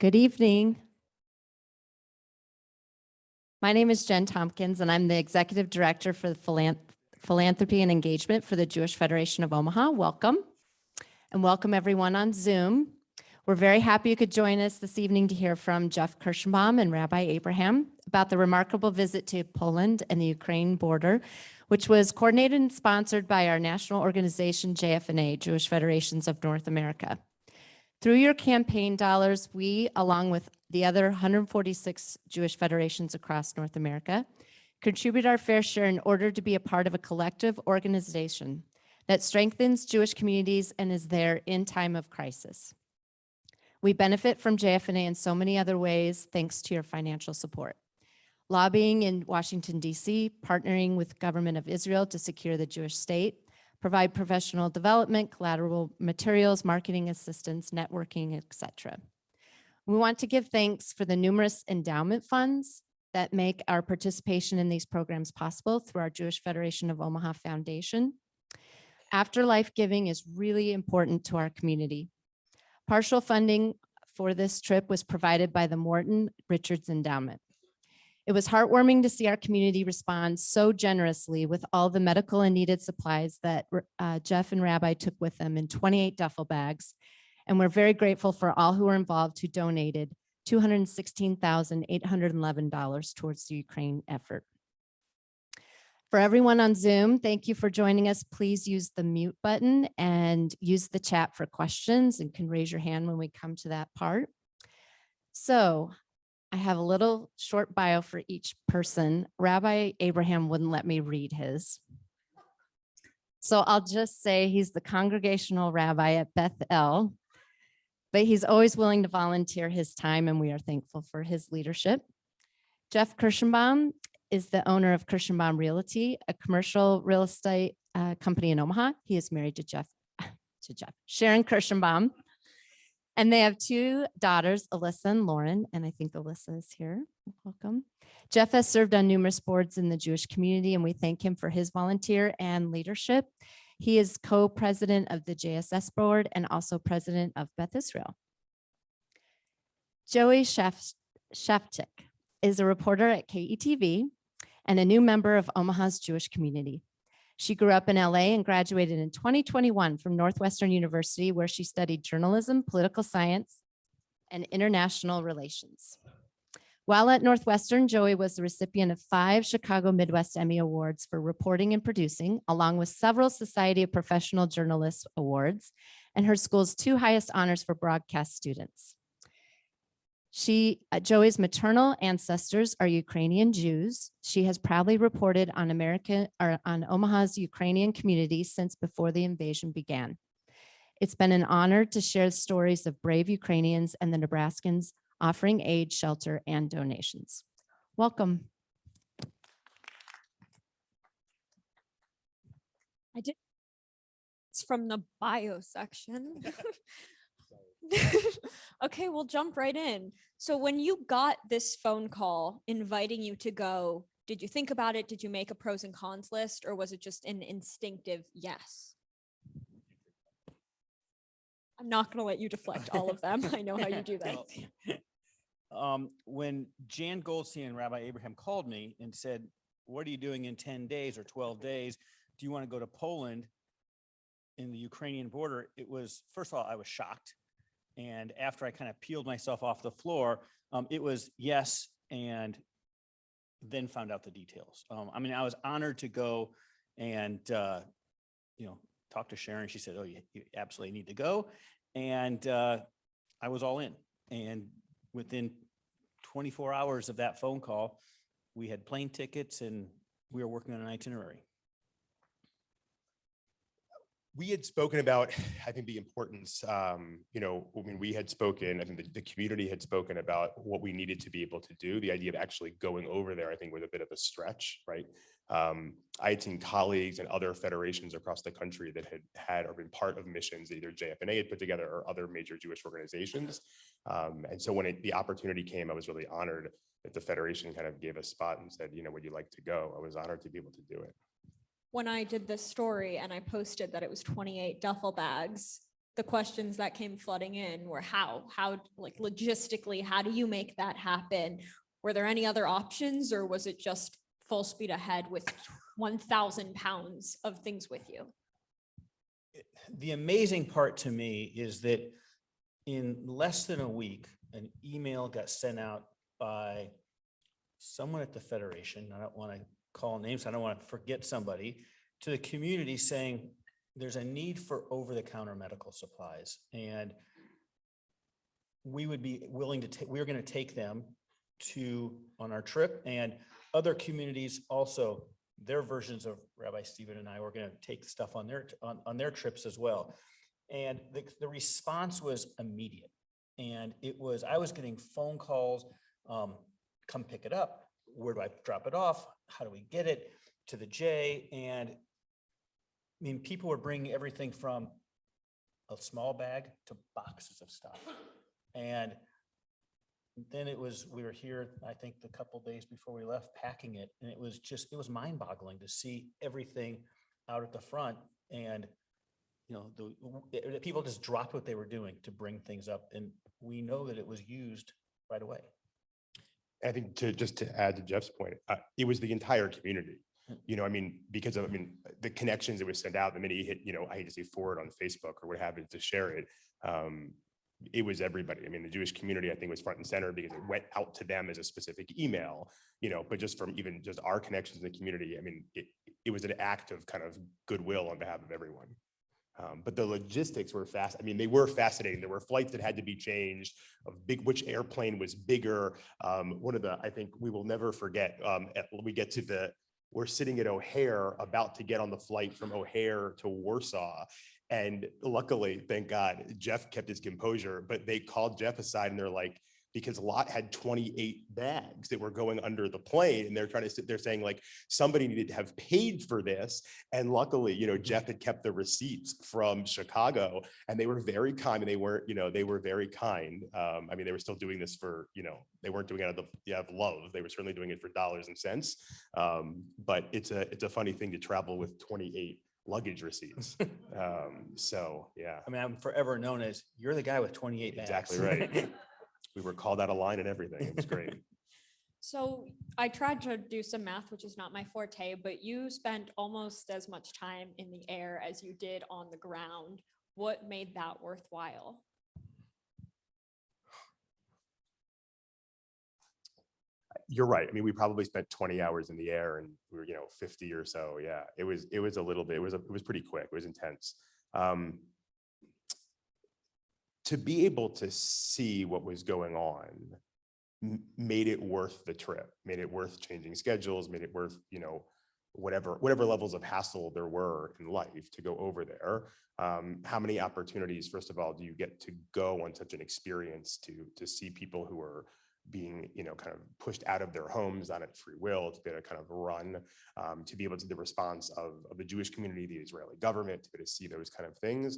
Good evening. My name is Jen Tompkins, and I'm the Executive Director for the Philanthropy and Engagement for the Jewish Federation of Omaha. Welcome, and welcome everyone on Zoom. We're very happy you could join us this evening to hear from Jeff Kirshenbaum and Rabbi Abraham about the remarkable visit to Poland and the Ukraine border, which was coordinated and sponsored by our national organization, JFNA, Jewish Federations of North America. Through your campaign dollars, we, along with the other 146 Jewish federations across North America, contribute our fair share in order to be a part of a collective organization that strengthens Jewish communities and is there in time of crisis. We benefit from JFNA in so many other ways thanks to your financial support. Lobbying in Washington, D.C., partnering with government of Israel to secure the Jewish state, provide professional development, collateral materials, marketing assistance, networking, etc. We want to give thanks for the numerous endowment funds that make our participation in these programs possible through our Jewish Federation of Omaha Foundation. Afterlife giving is really important to our community. Partial funding for this trip was provided by the Morton Richards Endowment. It was heartwarming to see our community respond so generously with all the medical and needed supplies that Jeff and Rabbi took with them in 28 duffel bags. And we're very grateful for all who were involved who donated $216,811 towards the Ukraine effort. For everyone on Zoom, thank you for joining us. Please use the mute button and use the chat for questions, and can raise your hand when we come to that part. So I have a little short bio for each person. Rabbi Abraham wouldn't let me read his. So I'll just say he's the congregational rabbi at Beth El, but he's always willing to volunteer his time, and we are thankful for his leadership. Jeff Kirshenbaum is the owner of Kirshenbaum Realty, a commercial real estate company in Omaha. He is married to Sharon Kirshenbaum. And they have two daughters, Alyssa and Lauren, and I think Alyssa is here. Welcome. Jeff has served on numerous boards in the Jewish community, and we thank him for his volunteer and leadership. He is co-president of the JSS board and also president of Beth Israel. Joey Shefchik is a reporter at KETV and a new member of Omaha's Jewish community. She grew up in LA and graduated in 2021 from Northwestern University, where she studied journalism, political science, and international relations. While at Northwestern, Joey was the recipient of 5 Chicago Midwest Emmy Awards for reporting and producing, along with several Society of Professional Journalists Awards, and her school's 2 highest honors for broadcast students. Joey's maternal ancestors are Ukrainian Jews. She has proudly reported on Omaha's Ukrainian community since before the invasion began. It's been an honor to share stories of brave Ukrainians and the Nebraskans offering aid, shelter, and donations. Welcome. It's from the bio section. Okay, we'll jump right in. So when you got this phone call inviting you to go, did you think about it? Did you make a pros and cons list, or was it just an instinctive yes? I'm not going to let you deflect all of them. I know how you do that. When Jan Goldstein and Rabbi Abraham called me and said, what are you doing in 10 days or 12 days? Do you want to go to Poland in the Ukrainian border? It was, first of all, I was shocked. And after I kind of peeled myself off the floor, it was yes, and then found out the details. I mean, I was honored to go and, talk to Sharon. She said, oh, you absolutely need to go. And I was all in. And within 24 hours of that phone call, we had plane tickets and we were working on an itinerary. We had spoken about, I think, the importance, when we had spoken, I think the community had spoken about what we needed to be able to do. The idea of actually going over there, I think, was a bit of a stretch, right? I had seen colleagues and other federations across the country that had or been part of missions either JFNA had put together or other major Jewish organizations. And so when the opportunity came, I was really honored that the federation kind of gave a spot and said, would you like to go? I was honored to be able to do it. When I did this story and I posted that it was 28 duffel bags, the questions that came flooding in were how like logistically, how do you make that happen? Were there any other options, or was it just full speed ahead with 1,000 pounds of things with you? The amazing part to me is that in less than a week, an email got sent out by someone at the Federation. I don't want to call names. I don't want to forget somebody, to the community saying there's a need for over-the-counter medical supplies. And we would be willing to take, we were going to take them on our trip, and other communities also, their versions of Rabbi Stephen and I were going to take stuff on their trips as well. And the response was immediate. And I was getting phone calls, come pick it up. Where do I drop it off? How do we get it to the J? And I mean, people were bringing everything from a small bag to boxes of stuff. And then we were here, I think a couple days before we left, packing it. And it was mind boggling to see everything out at the front. And, you know, the people just dropped what they were doing to bring things up. And we know that it was used right away. I think just to add to Jeff's point, it was the entire community. You know, I mean, because of, the connections that was sent out, the minute you hit, I hate to say forward on Facebook or what have you to share it, it was everybody. I mean, the Jewish community, I think, was front and center because it went out to them as a specific email, but just from even just our connections in the community, I mean, it was an act of kind of goodwill on behalf of everyone. But the logistics were fast. I mean, they were fascinating. There were flights that had to be changed of which airplane was bigger. One of I think we will never forget, we're sitting at O'Hare about to get on the flight from O'Hare to Warsaw. And luckily, thank God, Jeff kept his composure, but they called Jeff aside and they're like, because Lot had 28 bags that were going under the plane, and they're trying to sit there saying like somebody needed to have paid for this. And luckily, Jeff had kept the receipts from Chicago, and they were very kind, and they were very kind. I mean, they were still doing this for, they weren't doing it out of love. They were certainly doing it for dollars and cents. But it's a funny thing to travel with 28 luggage receipts. So yeah. I mean, I'm forever known as, you're the guy with 28 bags. Exactly right. We were called out of line and everything. It was great. So I tried to do some math, which is not my forte, but you spent almost as much time in the air as you did on the ground. What made that worthwhile? You're right. I mean, we probably spent 20 hours in the air, and we were, 50 or so. Yeah, it was a little bit, it was pretty quick. It was intense. To be able to see what was going on made it worth the trip, made it worth changing schedules, made it worth, whatever levels of hassle there were in life to go over there. How many opportunities, first of all, do you get to go on such an experience to see people who are being, kind of pushed out of their homes on its free will, to be able to kind of run, to be able to the response of the Jewish community, the Israeli government, to be able to see those kind of things.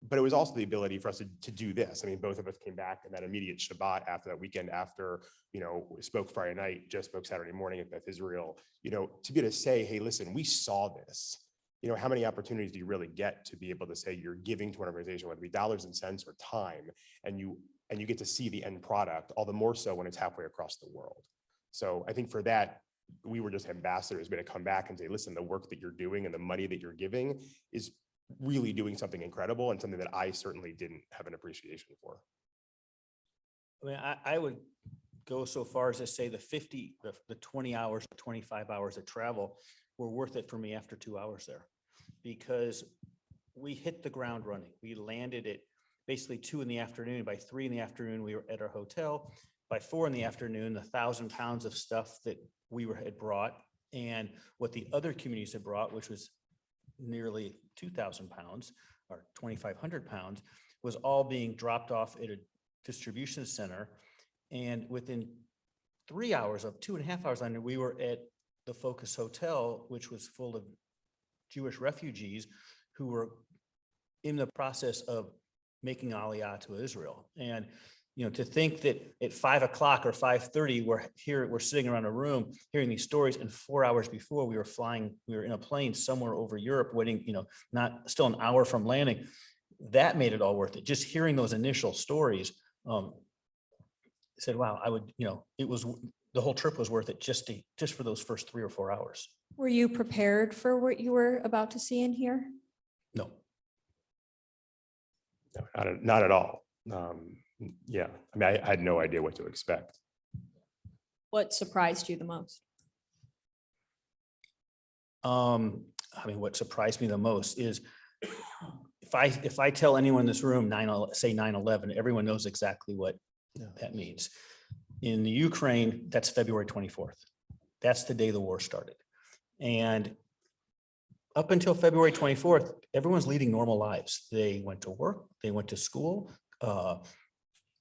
But it was also the ability for us to do this. I mean, both of us came back in that immediate Shabbat after that weekend, after, we spoke Friday night, just spoke Saturday morning at Beth Israel, to be able to say, hey, listen, we saw this. How many opportunities do you really get to be able to say you're giving to an organization, whether it be dollars and cents or time, and you get to see the end product, all the more so when it's halfway across the world. So I think for that, we were just ambassadors, going to come back and say, listen, the work that you're doing and the money that you're giving is really doing something incredible, and something that I certainly didn't have an appreciation for. I mean, I would go so far as to say the 20 hours, 25 hours of travel were worth it for me after 2 hours there, because we hit the ground running. We landed at basically 2 p.m. By 3 p.m, we were at our hotel. By 4 p.m, the 1,000 pounds of stuff that had brought, and what the other communities had brought, which was nearly 2,000 pounds or 2,500 pounds, was all being dropped off at a distribution center. And within 3 hours, of 2.5 hours later, we were at the Focus Hotel, which was full of Jewish refugees who were in the process of making Aliyah to Israel. And to think that at 5 o'clock or 5:30, we're sitting around a room hearing these stories, and 4 hours before we were in a plane somewhere over Europe waiting, not still an hour from landing. that made it all worth it. Just hearing those initial stories, said, wow, I would, it was, the whole trip was worth it just for those first 3 or 4 hours. Were you prepared for what you were about to see and hear? No. No, not at all. Yeah, I mean, I had no idea what to expect. What surprised you the most? I mean, what surprised me the most is if I tell anyone in this room, say 9/11, everyone knows exactly what that means. In the Ukraine, that's February 24th. That's the day the war started. And up until February 24th, everyone's leading normal lives. They went to work, they went to school,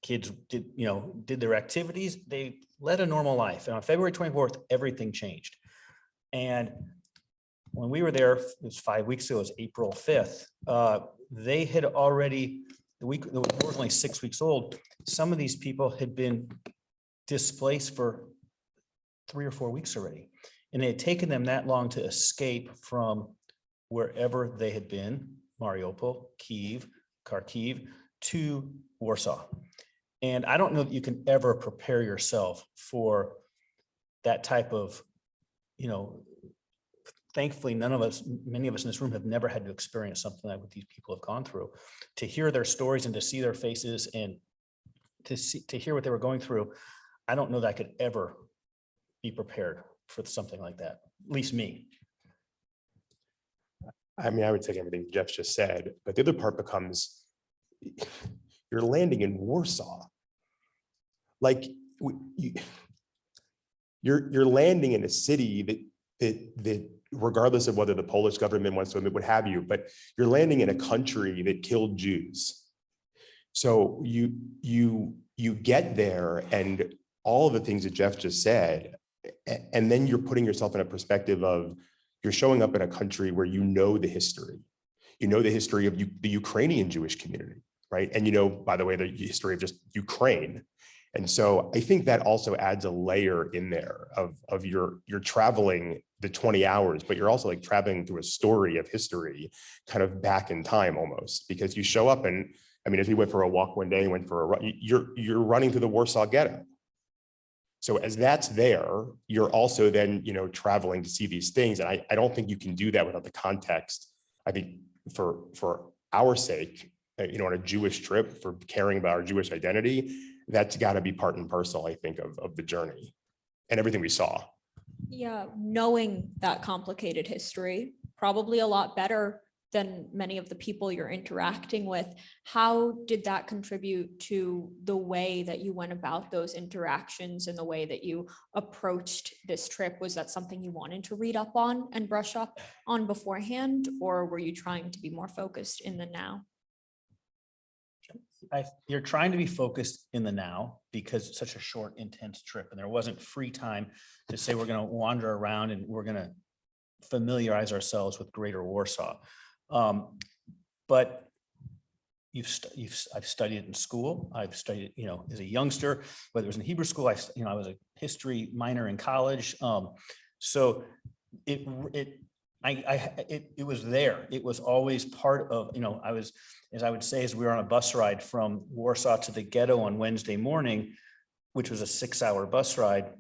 kids did their activities, they led a normal life. And on February 24th, everything changed. And when we were there, it was 5 weeks ago, it was April 5th. They had already, the war was only 6 weeks old. Some of these people had been displaced for 3 or 4 weeks already. And it had taken them that long to escape from wherever they had been, Mariupol, Kyiv, Kharkiv, to Warsaw. And I don't know that you can ever prepare yourself for that type of, thankfully, many of us in this room have never had to experience something like what these people have gone through. To hear their stories and to see their faces and to hear what they were going through, I don't know that I could ever be prepared for something like that, at least me. I mean, I would take everything Jeff just said, but the other part becomes you're landing in Warsaw. Like you're landing in a city that regardless of whether the Polish government wants to admit what have you, but you're landing in a country that killed Jews. So you get there and all of the things that Jeff just said, and then you're putting yourself in a perspective of you're showing up in a country where you know the history. You know the history of the Ukrainian Jewish community, right? And by the way, the history of just Ukraine. And so I think that also adds a layer in there of you're traveling the 20 hours, but you're also like traveling through a story of history kind of back in time almost, because you show up and, I mean, if you went for a walk one day, went for a run, you're running through the Warsaw Ghetto. So as that's there, you're also then, traveling to see these things. And I don't think you can do that without the context. I think for our sake, on a Jewish trip, for caring about our Jewish identity, that's got to be part and parcel, I think, of the journey and everything we saw. Yeah, knowing that complicated history, probably a lot better than many of the people you're interacting with. How did that contribute to the way that you went about those interactions and the way that you approached this trip? Was that something you wanted to read up on and brush up on beforehand, or were you trying to be more focused in the now? You're trying to be focused in the now because it's such a short, intense trip, and there wasn't free time to say we're going to wander around and we're going to familiarize ourselves with Greater Warsaw. But I've studied it in school. I've studied it, as a youngster, whether it was in Hebrew school. I was a history minor in college. So it was there. It was always part of, as I would say, as we were on a bus ride from Warsaw to the ghetto on Wednesday morning, which was a 6-hour bus ride.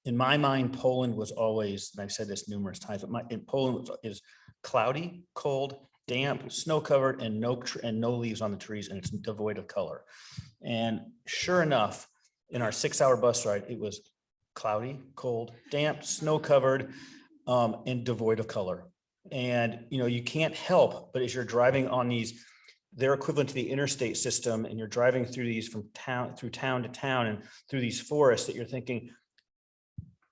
In my mind, Poland was always, and I've said this numerous times, but in Poland is cloudy, cold, damp, snow-covered, and no leaves on the trees, and it's devoid of color. And sure enough, in our 6-hour bus ride, it was cloudy, cold, damp, snow-covered, and devoid of color. And you can't help, but as you're driving on these, they're equivalent to the interstate system, and you're driving through these through town to town and through these forests, that you're thinking,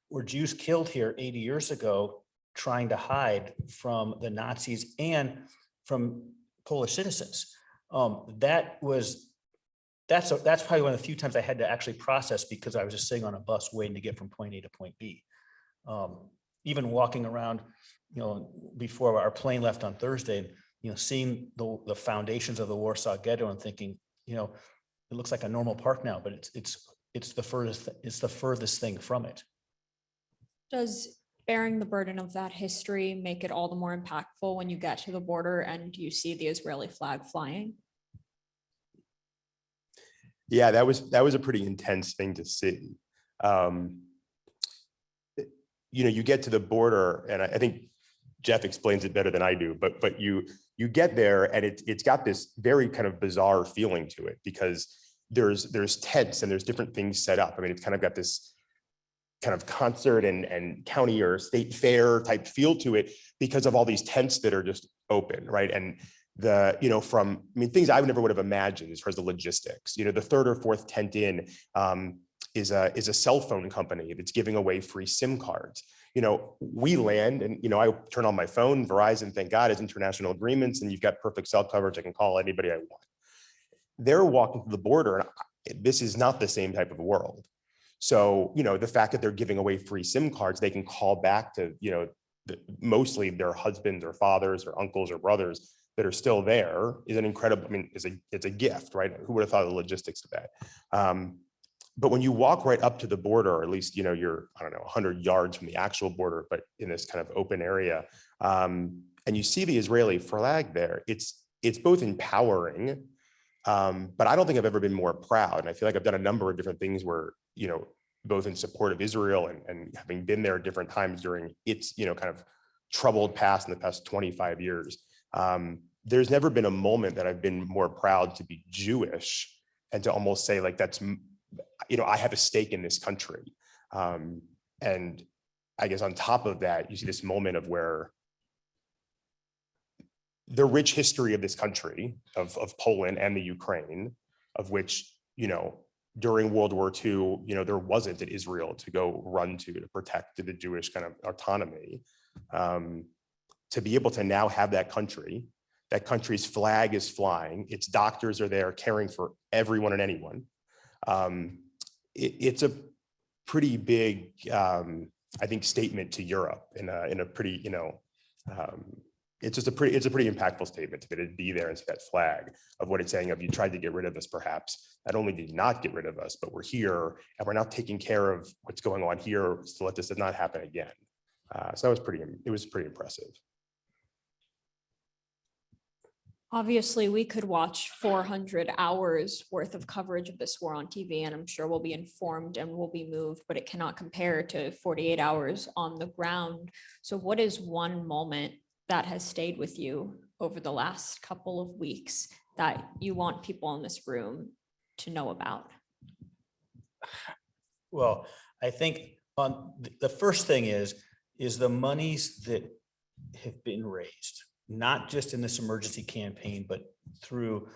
were Jews killed here 80 years ago trying to hide from the Nazis and from Polish citizens? That's probably one of the few times I had to actually process, because I was just sitting on a bus waiting to get from point A to point B. Even walking around, before our plane left on Thursday, seeing the foundations of the Warsaw Ghetto and thinking, it looks like a normal park now, but it's the furthest thing from it. Does bearing the burden of that history make it all the more impactful when you get to the border and you see the Israeli flag flying? Yeah, that was a pretty intense thing to see. You get to the border, and I think Jeff explains it better than I do, but you get there, and it's got this very kind of bizarre feeling to it, because there's tents and there's different things set up. I mean, it's kind of got this kind of concert and county or state fair type feel to it because of all these tents that are just open, right? And things I never would have imagined as far as the logistics. The third or fourth tent in is a cell phone company that's giving away free SIM cards. We land and, I turn on my phone, Verizon, thank God, has international agreements, and you've got perfect cell coverage. I can call anybody I want. They're walking to the border, and this is not the same type of world. So, the fact that they're giving away free SIM cards, they can call back to, mostly their husbands or fathers or uncles or brothers that are still there is an incredible, it's a gift, right? Who would have thought of the logistics of that? But when you walk right up to the border, or at least, you're, 100 yards from the actual border, but in this kind of open area, and you see the Israeli flag there, it's both empowering, but I don't think I've ever been more proud. And I feel like I've done a number of different things where, both in support of Israel and having been there at different times during its, kind of troubled past in the past 25 years. There's never been a moment that I've been more proud to be Jewish and to almost say like, that's, I have a stake in this country. And I guess on top of that, you see this moment of where the rich history of this country, of Poland and the Ukraine, of which, during World War II, there wasn't an Israel to go run to protect the Jewish kind of autonomy. To be able to now have that country's flag is flying, its doctors are there caring for everyone and anyone. It's a pretty big, I think, statement to Europe in a pretty, it's a pretty impactful statement to be there and see that flag of what it's saying of, you tried to get rid of us, perhaps. Not only did you not get rid of us, but we're here and we're now taking care of what's going on here to let this not happen again. So it was pretty impressive. Obviously, we could watch 400 hours worth of coverage of this war on TV, and I'm sure we'll be informed and we'll be moved, but it cannot compare to 48 hours on the ground. So what is one moment that has stayed with you over the last couple of weeks that you want people in this room to know about? Well, I think the first thing is the monies that have been raised, not just in this emergency campaign, but through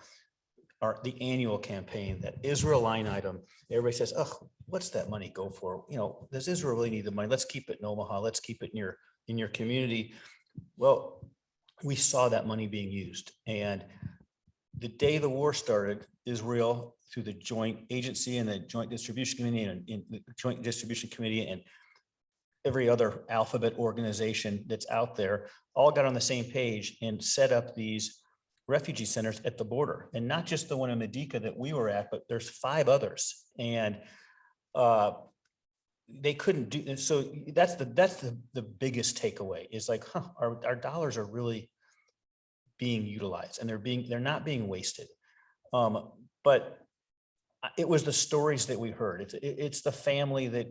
the annual campaign, that Israel line item. Everybody says, oh, what's that money go for? Does Israel really need the money? Let's keep it in Omaha. Let's keep it in your community. Well, we saw that money being used. And the day the war started, Israel, through the joint agency and the joint distribution committee and the joint distribution committee and every other alphabet organization that's out there, all got on the same page and set up these refugee centers at the border. And not just the one in Medica that we were at, but there's 5 others. And they couldn't do, so that's the biggest takeaway is like, our dollars are really being utilized and they're not being wasted. But it was the stories that we heard. It's the family that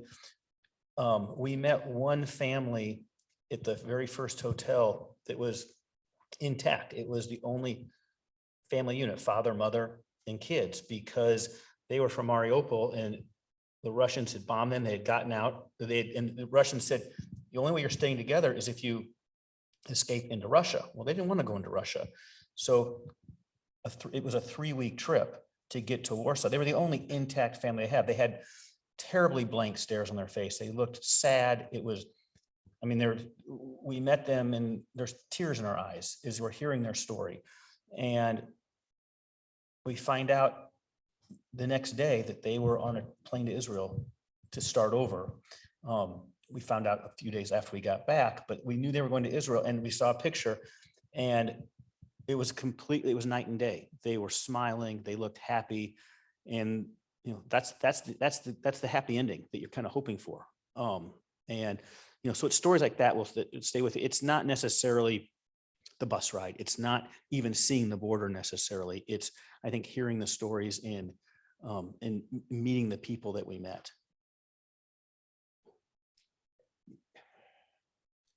we met, one family at the very first hotel that was intact. It was the only family unit, father, mother, and kids, because they were from Mariupol and the Russians had bombed them. They had gotten out. And the Russians said, the only way you're staying together is if you escape into Russia. Well, they didn't want to go into Russia. So it was a 3-week trip to get to Warsaw. They were the only intact family they had. They had terribly blank stares on their face. They looked sad. It was, we met them and there's tears in our eyes as we're hearing their story. And we find out the next day that they were on a plane to Israel to start over. We found out a few days after we got back, but we knew they were going to Israel, and we saw a picture and it was night and day. They were smiling, they looked happy. And that's the happy ending that you're kind of hoping for. And so it's stories like that will stay with you. It's not necessarily the bus ride. It's not even seeing the border necessarily. It's, I think, hearing the stories and meeting the people that we met.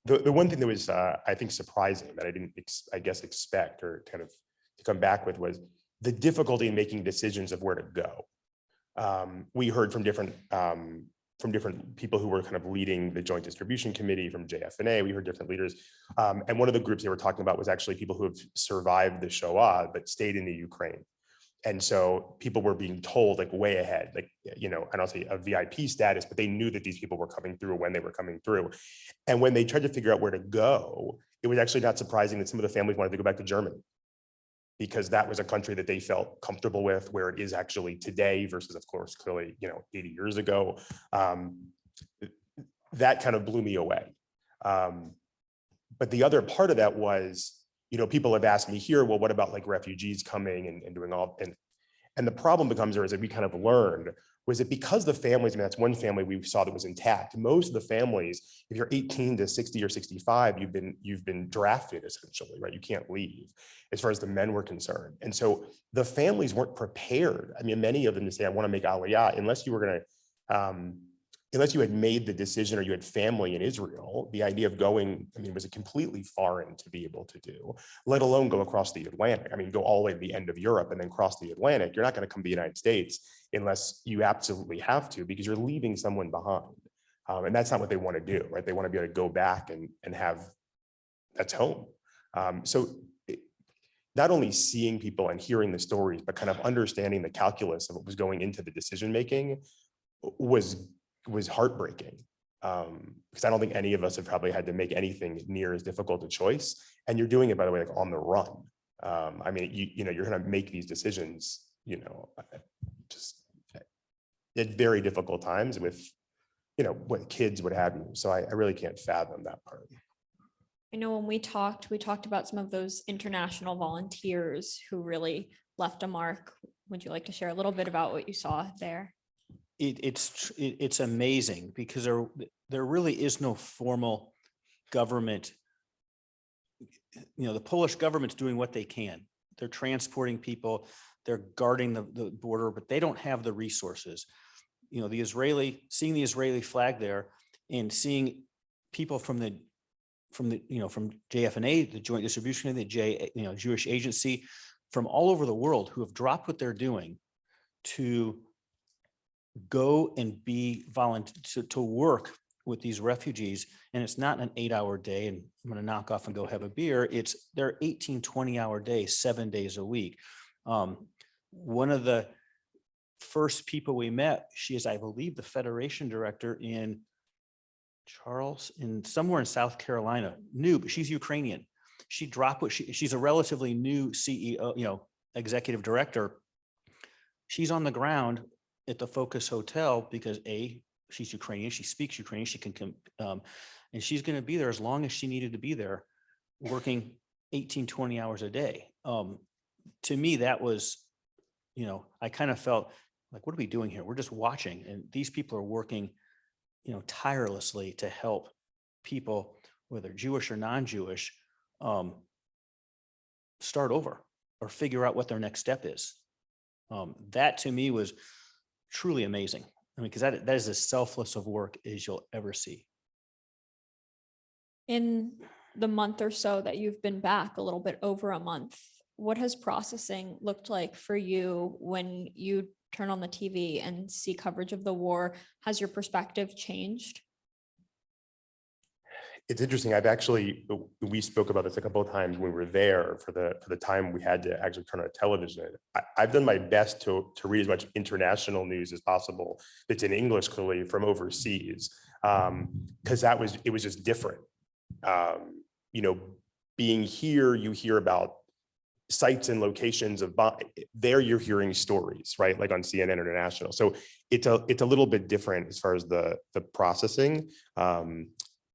The one thing that was, I think, surprising that I didn't, I guess, expect or kind of to come back with was the difficulty in making decisions of where to go. We heard from different people who were kind of leading the Joint Distribution Committee from JFNA. We heard different leaders. And one of the groups they were talking about was actually people who have survived the Shoah, but stayed in the Ukraine. And so people were being told like way ahead, like, I don't say a VIP status, but they knew that these people were coming through when they were coming through. And when they tried to figure out where to go, it was actually not surprising that some of the families wanted to go back to Germany, because that was a country that they felt comfortable with, where it is actually today versus, of course, clearly, 80 years ago. That kind of blew me away. But the other part of that was, people have asked me here, well, what about like refugees coming and doing all, and the problem becomes, or as we kind of learned, was that because the families, that's one family we saw that was intact. Most of the families, if you're 18 to 60 or 65, you've been drafted essentially, right? You can't leave as far as the men were concerned. And so the families weren't prepared. I mean, many of them to say, I want to make Aliyah, unless you were going to, unless you had made the decision or you had family in Israel, the idea of going, was completely foreign to be able to do, let alone go across the Atlantic. Go all the way to the end of Europe and then cross the Atlantic. You're not going to come to the United States unless you absolutely have to, because you're leaving someone behind. And that's not what they want to do, right? They want to be able to go back and have, that's home. Not only seeing people and hearing the stories, but kind of understanding the calculus of what was going into the decision-making was heartbreaking, because I don't think any of us have probably had to make anything near as difficult a choice. And you're doing it, by the way, like on the run. You're going to make these decisions, just at very difficult times with, what kids would have you. So I really can't fathom that part. I know when we talked about some of those international volunteers who really left a mark. Would you like to share a little bit about what you saw there? It's amazing, because there really is no formal government. The Polish government's doing what they can. They're transporting people, they're guarding the border, but they don't have the resources. Seeing the Israeli flag there and seeing people from JFNA, the Joint Distribution, the Jewish Agency, from all over the world, who have dropped what they're doing to go and be volunteer to work with these refugees. And it's not an 8-hour day and I'm going to knock off and go have a beer. They're 18, 20-hour days, 7 days a week. One of the first people we met, she is, I believe, the Federation director in somewhere in South Carolina, new, but she's Ukrainian. She dropped she's a relatively new CEO, executive director. She's on the ground at the Focus Hotel because she's Ukrainian, she speaks Ukrainian, she can, and she's going to be there as long as she needed to be there, working 18, 20 hours a day. To me, that was, I kind of felt like, what are we doing here? We're just watching, and these people are working, tirelessly to help people, whether Jewish or non-Jewish, start over or figure out what their next step is. That to me was truly amazing. Because that is as selfless of work as you'll ever see. In the month or so that you've been back, a little bit over a month, what has processing looked like for you when you turn on the TV and see coverage of the war? Has your perspective changed? It's interesting. We spoke about this a couple of times when we were there for the time we had to actually turn on television. I've done my best to read as much international news as possible that's in English, clearly, from overseas, because it was just different. Being here, you hear about sites and locations of there, you're hearing stories, right? Like on CNN International. So it's a little bit different as far as the processing.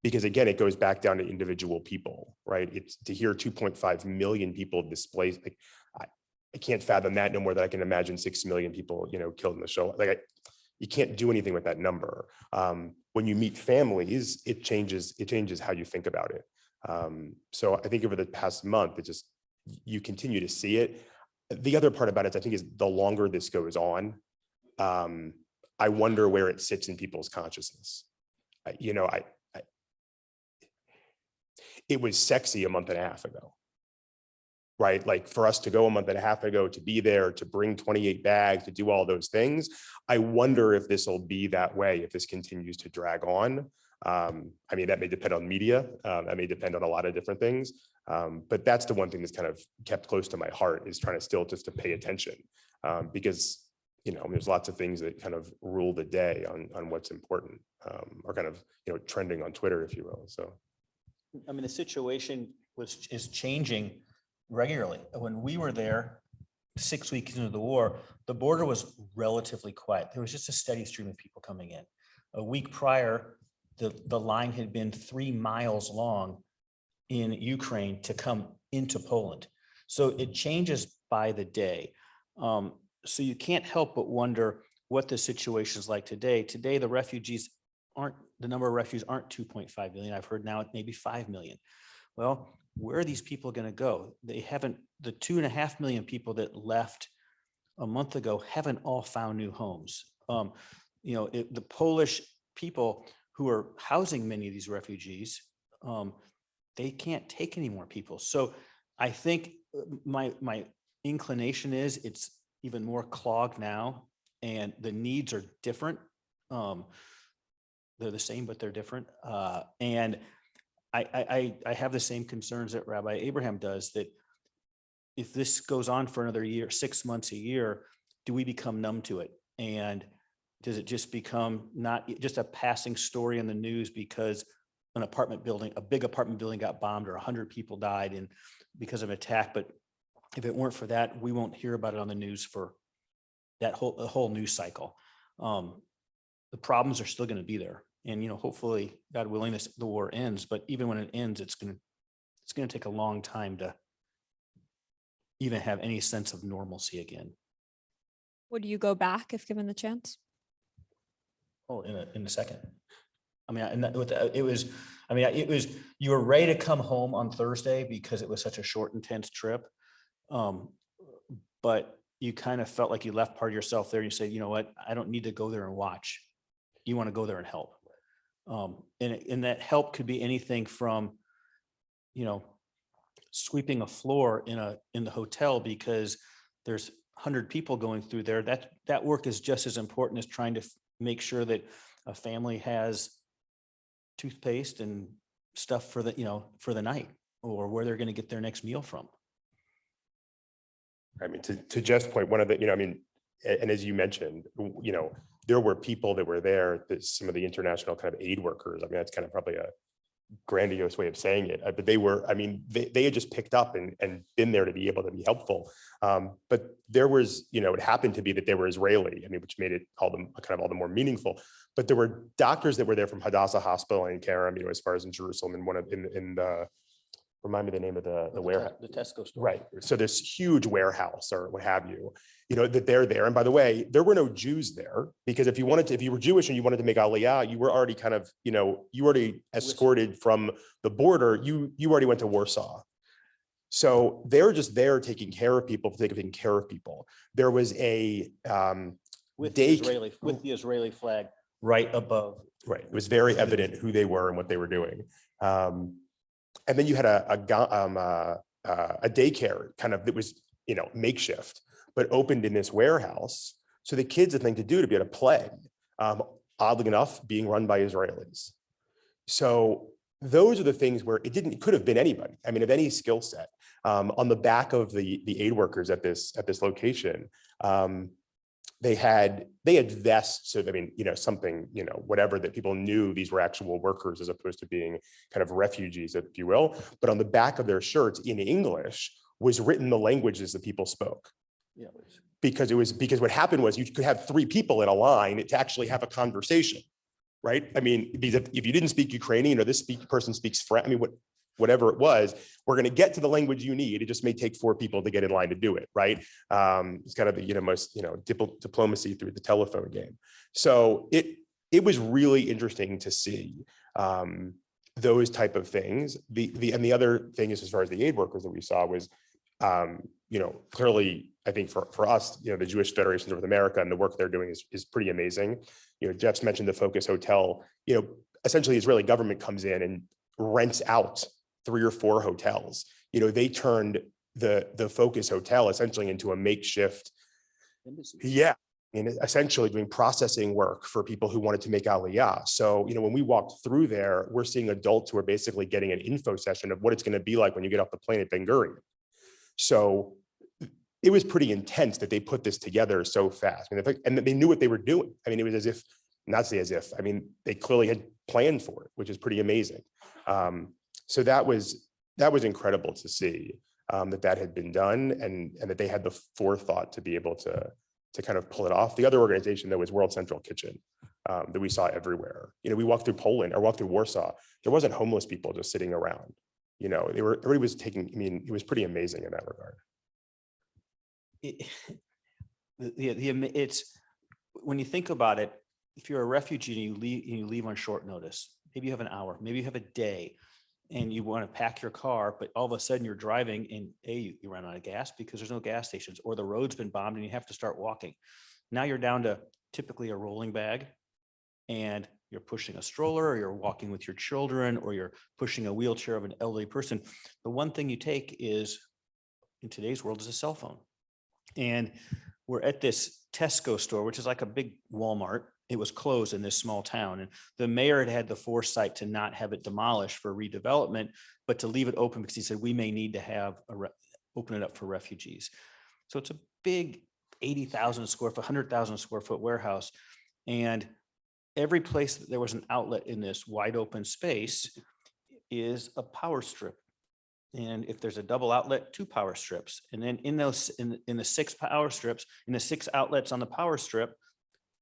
Because again, it goes back down to individual people, right? It's to hear 2.5 million people displaced. I can't fathom that no more than I can imagine 6 million people, killed in the show. you can't do anything with that number. When you meet families, it changes how you think about it. So I think over the past month, you continue to see it. The other part about it, I think, is the longer this goes on, I wonder where it sits in people's consciousness. It was sexy a month and a half ago, right? Like for us to go a month and a half ago, to be there, to bring 28 bags, to do all those things. I wonder if this will be that way, if this continues to drag on. I mean, that may depend on media. That may depend on a lot of different things. But that's the one thing that's kind of kept close to my heart, is trying to still just to pay attention, because, there's lots of things that kind of rule the day on what's important, or kind of, trending on Twitter, if you will. So. I mean, the situation is changing regularly. When we were there 6 weeks into the war, the border was relatively quiet. There was just a steady stream of people coming in. A week prior, the line had been 3 miles long in Ukraine to come into Poland. So it changes by the day. So you can't help but wonder what the situation is like today. Today, the number of refugees aren't 2.5 million. I've heard now it may be 5 million. Well, where are these people going to go? The 2.5 million people that left a month ago haven't all found new homes. The Polish people who are housing many of these refugees, they can't take any more people. So I think my inclination is it's even more clogged now, and the needs are different. They're the same, but they're different. And I have the same concerns that Rabbi Abraham does, that if this goes on for another year, 6 months, a year, do we become numb to it? And does it just become not just a passing story in the news because a big apartment building got bombed, or 100 people died because of an attack? But if it weren't for that, we won't hear about it on the news for that whole news cycle. The problems are still going to be there. And, hopefully, God willing, the war ends. But even when it ends, it's going to take a long time to even have any sense of normalcy again. Would you go back if given the chance? Oh, in a second. I mean, you were ready to come home on Thursday because it was such a short, intense trip. But you kind of felt like you left part of yourself there. And you said, you know what, I don't need to go there and watch. You want to go there and help. And that help could be anything from, sweeping a floor in the hotel because there's 100 people going through there. That work is just as important as trying to make sure that a family has toothpaste and stuff for the night, or where they're going to get their next meal from. I mean, to Jeff's point, one of the, and as you mentioned, there were people that were there, that some of the international kind of aid workers. I mean, that's kind of probably a grandiose way of saying it, but they had just picked up and been there to be able to be helpful. But there was, it happened to be that they were Israeli, which made it all the more meaningful. But there were doctors that were there from Hadassah Hospital in Kerem, as far as in Jerusalem, in the, remind me the name of the warehouse. The Tesco store. Right. So this huge warehouse or what have you, that they're there. And by the way, there were no Jews there, because if you were Jewish and you wanted to make Aliyah, you were already kind of, you already escorted from the border. You already went to Warsaw. So they're just there taking care of people, taking care of people. There was a with the Israeli flag right above. Right. It was very evident who they were and what they were doing. And then you had a daycare kind of that was, makeshift, but opened in this warehouse. So the kids had thing to do to be able to play, oddly enough, being run by Israelis. So those are the things where it could have been anybody. I mean, of any skill set. On the back of the aid workers at this location, they had vests. So, something, whatever, that people knew these were actual workers as opposed to being kind of refugees, if you will. But on the back of their shirts in English was written the languages that people spoke. Yeah. Because what happened was you could have 3 people in a line to actually have a conversation, right? I mean, if you didn't speak Ukrainian or this person speaks French, whatever it was, we're going to get to the language you need. It just may take 4 people to get in line to do it, right? It's kind of the most diplomacy through the telephone game. So it was really interesting to see those type of things. And the other thing is, as far as the aid workers that we saw was, clearly, I think for us, the Jewish Federation of North America and the work they're doing is pretty amazing. Jeff's mentioned the Focus Hotel. Essentially, the Israeli government comes in and rents out 3 or 4 hotels. They turned the Focus Hotel essentially into a makeshift, essentially doing processing work for people who wanted to make Aliyah. So, when we walked through there, we're seeing adults who are basically getting an info session of what it's going to be like when you get off the plane at Ben Gurion. So it was pretty intense that they put this together so fast. And they knew what they were doing. It was as if, not to say as if, they clearly had planned for it, which is pretty amazing. So that was incredible to see that had been done and that they had the forethought to be able to kind of pull it off. The other organization that was World Central Kitchen that we saw everywhere. We walked through Poland or walked through Warsaw. There wasn't homeless people just sitting around. Everybody was taking, it was pretty amazing in that regard. It's when you think about it, if you're a refugee and you leave on short notice, maybe you have an hour, maybe you have a day, and you want to pack your car, but all of a sudden you're driving and you run out of gas because there's no gas stations, or the road's been bombed and you have to start walking. Now you're down to typically a rolling bag, and you're pushing a stroller, or you're walking with your children, or you're pushing a wheelchair of an elderly person. The one thing you take is, in today's world, is a cell phone. And we're at this Tesco store, which is like a big Walmart. It was closed in this small town. And the mayor had the foresight to not have it demolished for redevelopment, but to leave it open because he said, we may need to have open it up for refugees. So it's a big 80,000 square foot, 100,000 square foot warehouse. And every place that there was an outlet in this wide open space is a power strip. And if there's a double outlet, 2 power strips. And then in the 6 power strips, in the 6 outlets on the power strip,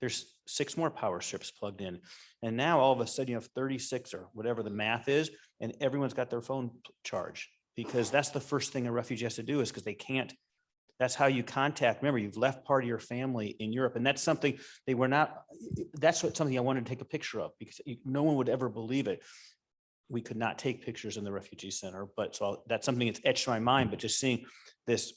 there's 6 more power strips plugged in. And now all of a sudden you have 36 or whatever the math is, and everyone's got their phone charged, because that's the first thing a refugee has to do, is because they can't. That's how you contact. Remember, you've left part of your family in Europe. And that's something something I wanted to take a picture of, because no one would ever believe it. We could not take pictures in the refugee center, but so that's something that's etched in my mind. But just seeing this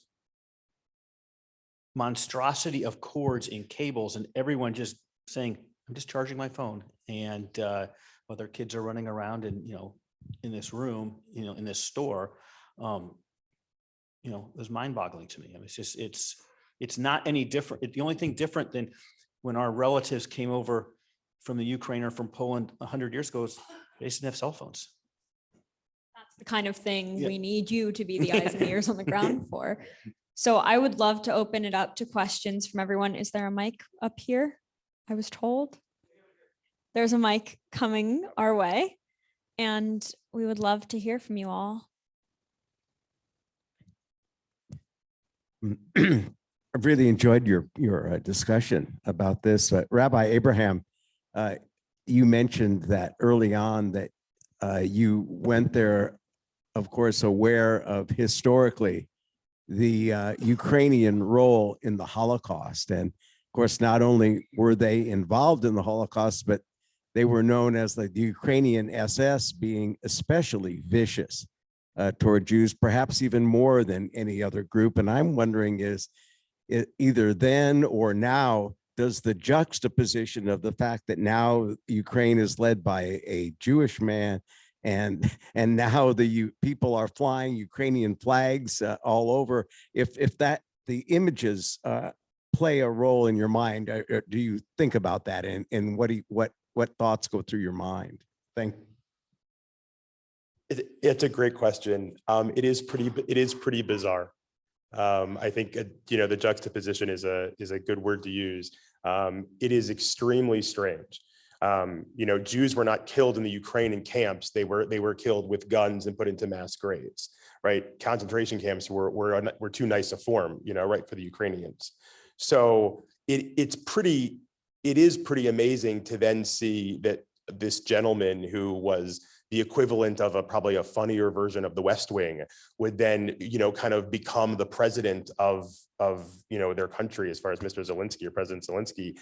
monstrosity of cords and cables, and everyone just saying, I'm just charging my phone. And while their kids are running around and, in this room, in this store, it was mind boggling to me. It's not any different. The only thing different than when our relatives came over from the Ukraine or from Poland 100 years ago is they didn't have cell phones. That's the kind of thing we need you to be the eyes and ears on the ground for. So I would love to open it up to questions from everyone. Is there a mic up here? I was told there's a mic coming our way, and we would love to hear from you all. I've really enjoyed your discussion about this. Rabbi Abraham, you mentioned that early on that you went there, of course, aware of historically the Ukrainian role in the Holocaust. And of course, not only were they involved in the Holocaust, but they were known as the Ukrainian SS, being especially vicious toward Jews, perhaps even more than any other group. And I'm wondering, is it either then or now, does the juxtaposition of the fact that now Ukraine is led by a Jewish man, and now the people are flying Ukrainian flags all over, if that the images play a role in your mind, do you think about that, and what thoughts go through your mind? Thank you. It's a great question. It is pretty bizarre. I think the juxtaposition is a good word to use. It is extremely strange. Jews were not killed in the Ukrainian camps. They were killed with guns and put into mass graves. Right? Concentration camps were too nice a form. Right, for the Ukrainians. So it is pretty amazing to then see that this gentleman who was the equivalent of probably a funnier version of the West Wing, would then, kind of become the president of their country, as far as Mr. Zelensky or President Zelensky,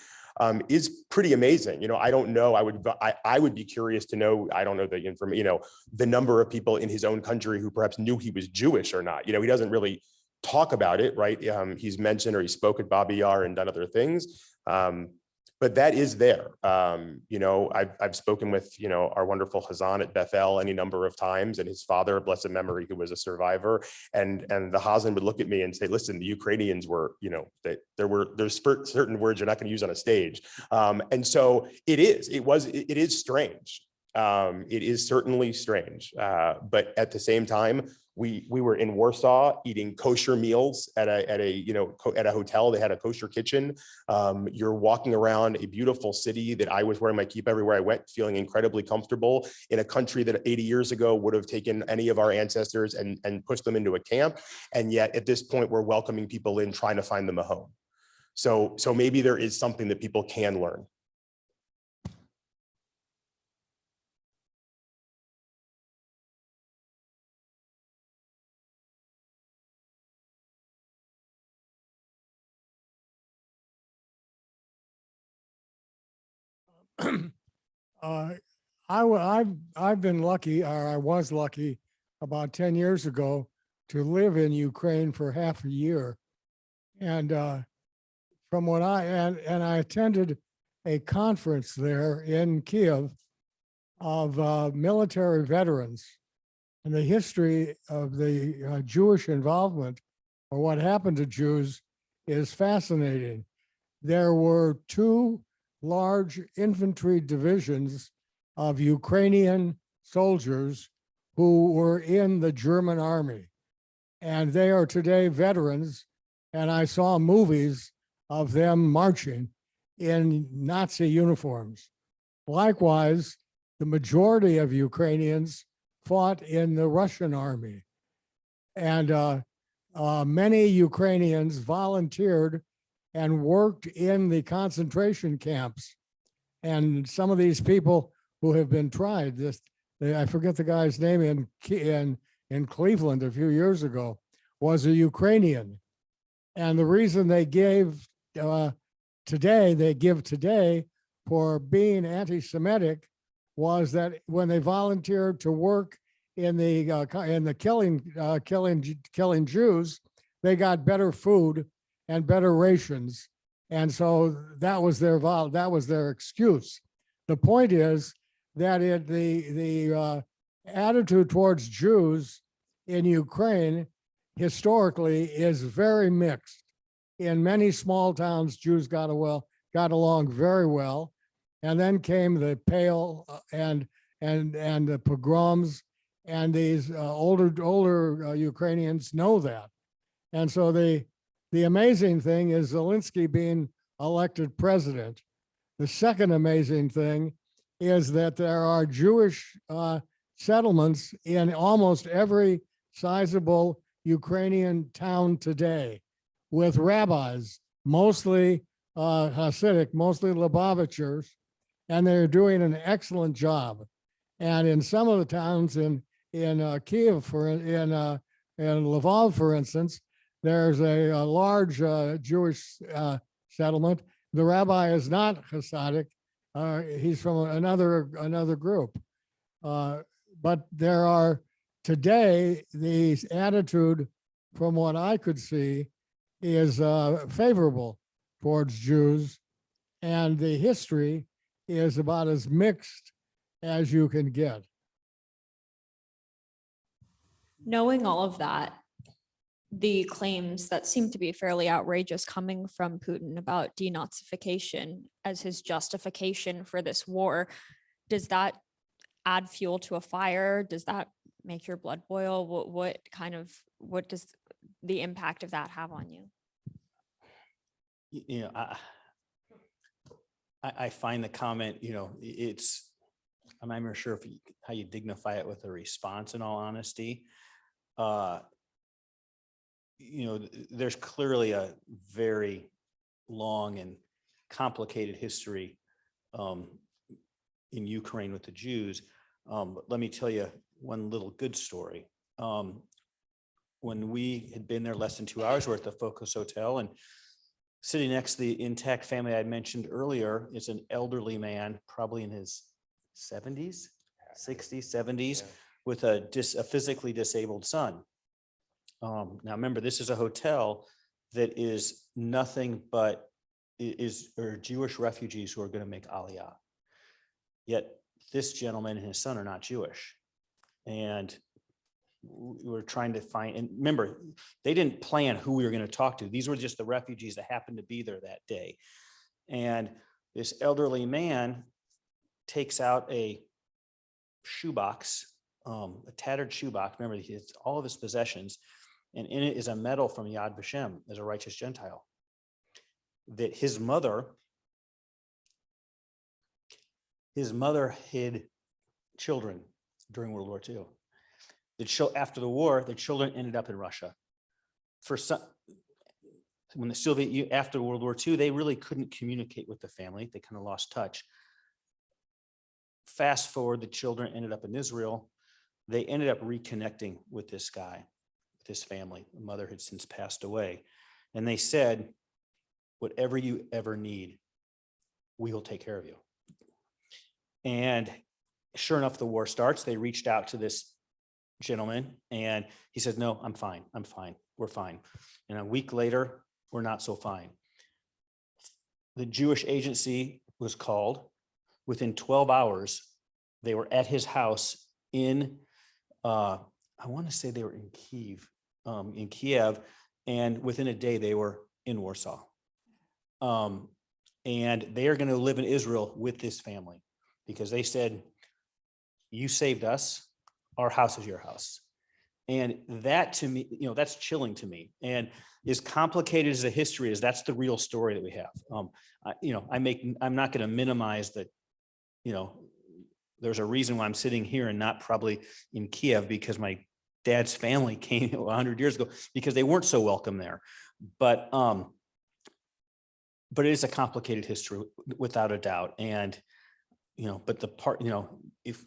is pretty amazing. I don't know. I would be curious to know. I don't know the information. The number of people in his own country who perhaps knew he was Jewish or not. He doesn't really talk about it, right? He's mentioned, or he spoke at Babi Yar and done other things. But that is there. I've spoken with, our wonderful Hazan at Bethel any number of times, and his father, blessed memory, who was a survivor. And the Hazan would look at me and say, listen, the Ukrainians were, there's certain words you're not going to use on a stage. And so it is strange. It is certainly strange. But at the same time, we were in Warsaw eating kosher meals at a hotel. They had a kosher kitchen. You're walking around a beautiful city that I was wearing my kippah everywhere I went, feeling incredibly comfortable, in a country that 80 years ago would have taken any of our ancestors and pushed them into a camp. And yet at this point, we're welcoming people in, trying to find them a home. So maybe there is something that people can learn. I've been lucky, or I was lucky about 10 years ago, to live in Ukraine for half a year. And from what I attended a conference there in Kiev of military veterans, and the history of the Jewish involvement, or what happened to Jews, is fascinating. There were two large infantry divisions of Ukrainian soldiers who were in the German army, and they are today veterans. And I saw movies of them marching in Nazi uniforms. Likewise, the majority of Ukrainians fought in the Russian army, and many Ukrainians volunteered and worked in the concentration camps. And some of these people who have been tried, I forget the guy's name, in Cleveland a few years ago, was a Ukrainian. And the reason they give today for being anti-Semitic was that when they volunteered to work in the killing Jews, they got better food and better rations, and so that was their excuse. The point is that the attitude towards Jews in Ukraine historically is very mixed. In many small towns, Jews got along very well, and then came the Pale and the pogroms, and these older Ukrainians know that. And so the amazing thing is Zelensky being elected president. The second amazing thing is that there are Jewish settlements in almost every sizable Ukrainian town today, with rabbis, mostly Hasidic, mostly Lubavitchers, and they're doing an excellent job. And in some of the towns in Kiev, in Lvov, for instance, there's a large Jewish settlement. The rabbi is not Hasidic; he's from another group. But there are today, the attitude, from what I could see, is favorable towards Jews, and the history is about as mixed as you can get. Knowing all of that, the claims that seem to be fairly outrageous coming from Putin about denazification as his justification for this war, does that add fuel to a fire? Does that make your blood boil? What does the impact of that have on you? I find the comment, I'm not even sure how you dignify it with a response, in all honesty. There's clearly a very long and complicated history in Ukraine with the Jews. But let me tell you one little good story. When we had been there less than 2 hours, we're at the Focus Hotel, and sitting next to the intact family I mentioned earlier is an elderly man, probably in his 70s, 60s, 70s, with a physically disabled son. Now remember, this is a hotel that is nothing but are Jewish refugees who are going to make Aliyah. Yet this gentleman and his son are not Jewish. And we were trying to find, and remember, they didn't plan who we were going to talk to. These were just the refugees that happened to be there that day. And this elderly man takes out a shoebox, a tattered shoebox. Remember, he has all of his possessions, and in it is a medal from Yad Vashem as a righteous Gentile that his mother hid children during World War II. After the war, the children ended up in Russia. When the Soviet, after World War II, they really couldn't communicate with the family. They kind of lost touch. Fast forward, the children ended up in Israel. They ended up reconnecting with this guy, with his family. The mother had since passed away. And they said, whatever you ever need, we will take care of you. And sure enough, the war starts. They reached out to this gentleman and he said, no, I'm fine. I'm fine. We're fine. And a week later, we're not so fine. The Jewish agency was called. Within 12 hours, they were at his house in, I want to say they were in Kiev, and within a day they were in Warsaw. And they are going to live in Israel with this family because they said, you saved us, our house is your house. And that to me, that's chilling to me. And as complicated as the history is, that's the real story that we have. I'm not going to minimize that, there's a reason why I'm sitting here and not probably in Kiev, because my dad's family came 100 years ago because they weren't so welcome there. But it is a complicated history without a doubt. And, but the part, if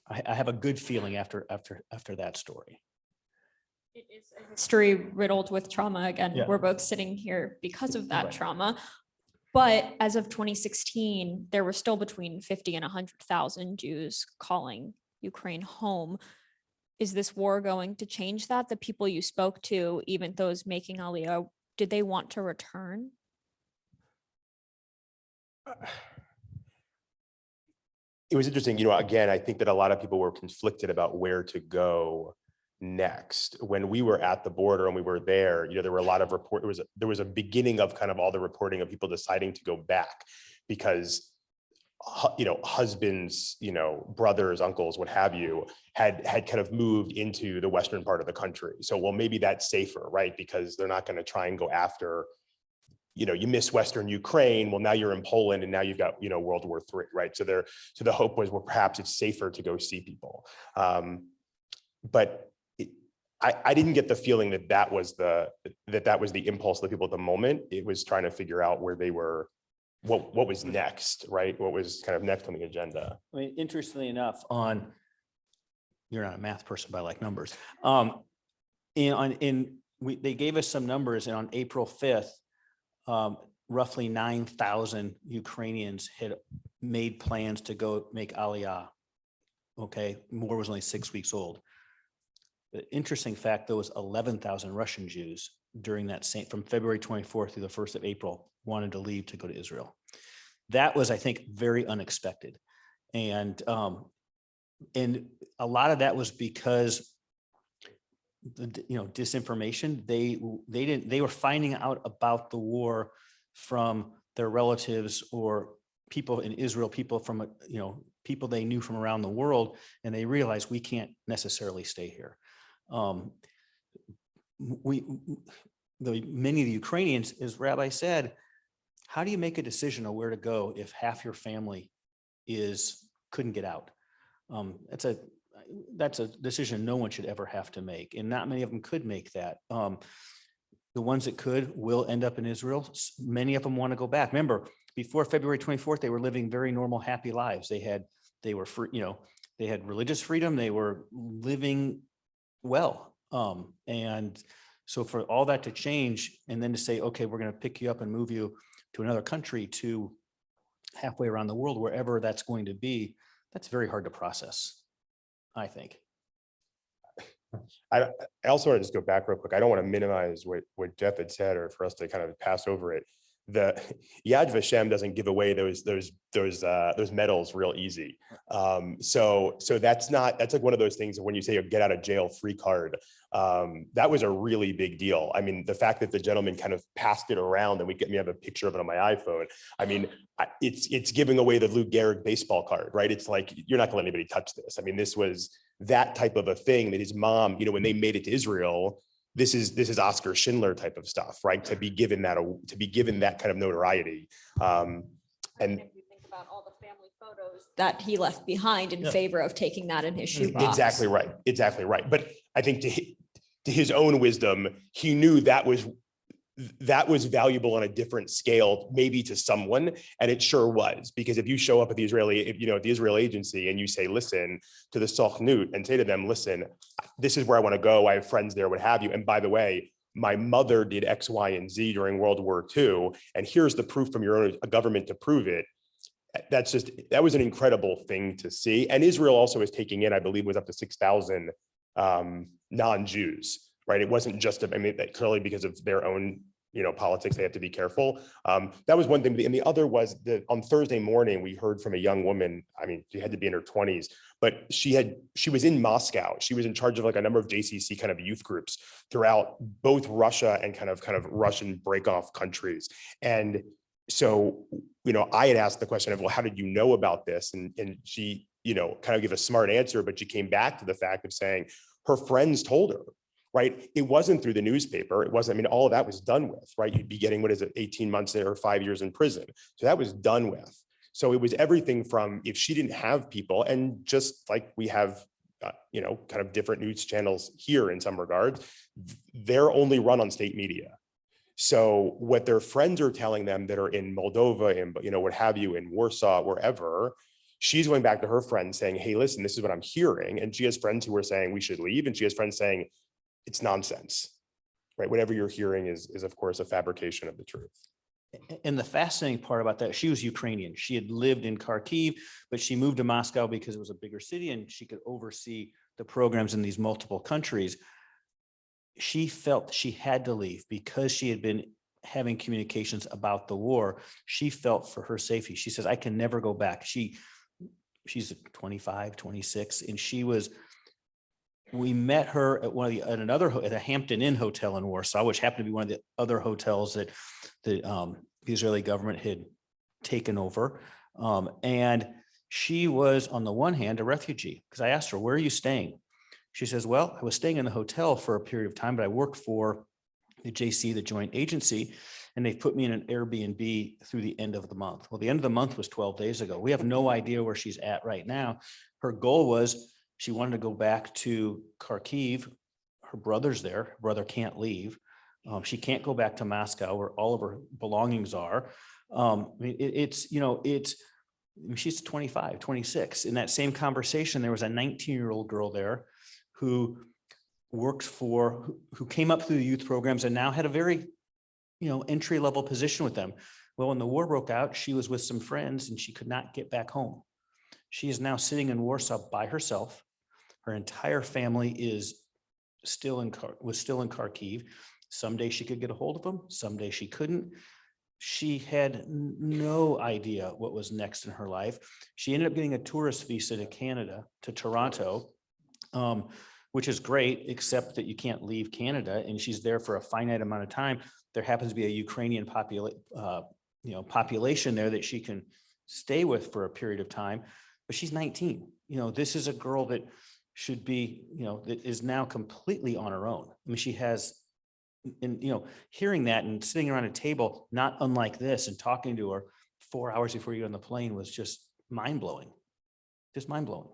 I have a good feeling after that story. It is a history riddled with trauma. Again, Yeah. we're both sitting here because of that Right. trauma. But as of 2016, there were still between 50 and 100,000 Jews calling Ukraine home. Is this war going to change that? The people you spoke to, even those making Aliyah, did they want to return? It was interesting, again, I think that a lot of people were conflicted about where to go next. When we were at the border and we were there, there were a lot of there was a beginning of kind of all the reporting of people deciding to go back because, husbands, brothers, uncles, what have you, had kind of moved into the western part of the country. So, well, maybe that's safer, right? Because they're not going to try and go after, you miss Western Ukraine. Well, now you're in Poland and now you've got, World War III, right? So the hope was, well, perhaps it's safer to go see people. But I didn't get the feeling that was the impulse of the people at the moment. It was trying to figure out where they were, what was next, right? What was kind of next on the agenda. I mean, interestingly enough, you're not a math person, but I like numbers. They gave us some numbers, and on April 5th, roughly 9,000 Ukrainians had made plans to go make Aliyah. Okay, more was only 6 weeks old. The interesting fact, though, was 11,000 Russian Jews during that from February 24th through the 1st of April wanted to leave to go to Israel. That was, I think, very unexpected. And a lot of that was because disinformation. They were finding out about the war from their relatives or people in Israel, people from people they knew from around the world, and they realized we can't necessarily stay here. Many of the Ukrainians, as Rabbi said, how do you make a decision on where to go if half your family couldn't get out? That's a decision no one should ever have to make, and not many of them could make that. The ones that could will end up in Israel. Many of them want to go back. Remember, before February 24th, they were living very normal, happy lives. They were free, they had religious freedom, they were living well. And so for all that to change and then to say, okay, we're going to pick you up and move you to another country, to halfway around the world, wherever that's going to be, that's very hard to process, I think. I also want to just go back real quick. I don't want to minimize what Jeff had said or for us to kind of pass over it. The Yad Vashem doesn't give away those medals real easy. So that's like one of those things that when you say a get out of jail free card, that was a really big deal. I mean, the fact that the gentleman kind of passed it around and we have a picture of it on my iPhone. I mean, it's giving away the Lou Gehrig baseball card, right? It's like, you're not gonna let anybody touch this. I mean, this was that type of a thing that his mom, when they made it to Israel, this is Oscar Schindler type of stuff, right? To be given that kind of notoriety. And if you think about all the family photos that he left behind in favor of taking that in his shoebox. Exactly right. But I think to his own wisdom, he knew that was valuable on a different scale, maybe to someone, and it sure was. Because if you show up at the Israel agency and you say, listen to the Sochnut and say to them, listen, this is where I want to go, I have friends there, what have you, and by the way, my mother did X, Y, and Z during World War II, and here's the proof from your own government to prove it. That was an incredible thing to see. And Israel also is taking in, I believe, was up to 6,000 non-Jews. Right. It wasn't just, that clearly because of their own, politics, they have to be careful. That was one thing. And the other was that on Thursday morning, we heard from a young woman. I mean, she had to be in her 20s, but she was in Moscow. She was in charge of like a number of JCC kind of youth groups throughout both Russia and kind of Russian break-off countries. And so, I had asked the question of, well, how did you know about this? And she, kind of gave a smart answer, but she came back to the fact of saying her friends told her. Right. It wasn't through the newspaper. It wasn't, all of that was done with, right? You'd be getting, 18 months or 5 years in prison. So that was done with. So it was everything from, if she didn't have people, and just like we have, kind of different news channels here in some regards, they're only run on state media. So what their friends are telling them that are in Moldova and, what have you, in Warsaw, wherever, she's going back to her friends saying, hey, listen, this is what I'm hearing. And she has friends who are saying we should leave. And she has friends saying, it's nonsense, right? Whatever you're hearing is of course a fabrication of the truth. And the fascinating part about that, she was Ukrainian. She had lived in Kharkiv, but she moved to Moscow because it was a bigger city and she could oversee the programs in these multiple countries. She felt she had to leave because she had been having communications about the war. She felt for her safety. She says, I can never go back. She's 25, 26, and we met her at at a Hampton Inn hotel in Warsaw, which happened to be one of the other hotels that the Israeli government had taken over. And she was, on the one hand, a refugee, because I asked her, where are you staying? She says, well, I was staying in the hotel for a period of time, but I worked for the JC, the joint agency, and they put me in an Airbnb through the end of the month. Well, the end of the month was 12 days ago. We have no idea where she's at right now. Her goal was, she wanted to go back to Kharkiv. Her brother's there. Her brother can't leave. She can't go back to Moscow where all of her belongings are. She's 25, 26. In that same conversation, there was a 19-year-old girl there who came up through the youth programs and now had a very, entry-level position with them. Well, when the war broke out, she was with some friends and she could not get back home. She is now sitting in Warsaw by herself. Her entire family was still in Kharkiv. Someday she could get a hold of them. Someday she couldn't. She had no idea what was next in her life. She ended up getting a tourist visa to Canada, to Toronto, which is great, except that you can't leave Canada, and she's there for a finite amount of time. There happens to be a Ukrainian population there that she can stay with for a period of time, but she's 19. This is a girl that should be, that is now completely on her own. I mean, she has, and hearing that and sitting around a table, not unlike this, and talking to her 4 hours before you get on the plane was just mind-blowing. Just mind-blowing.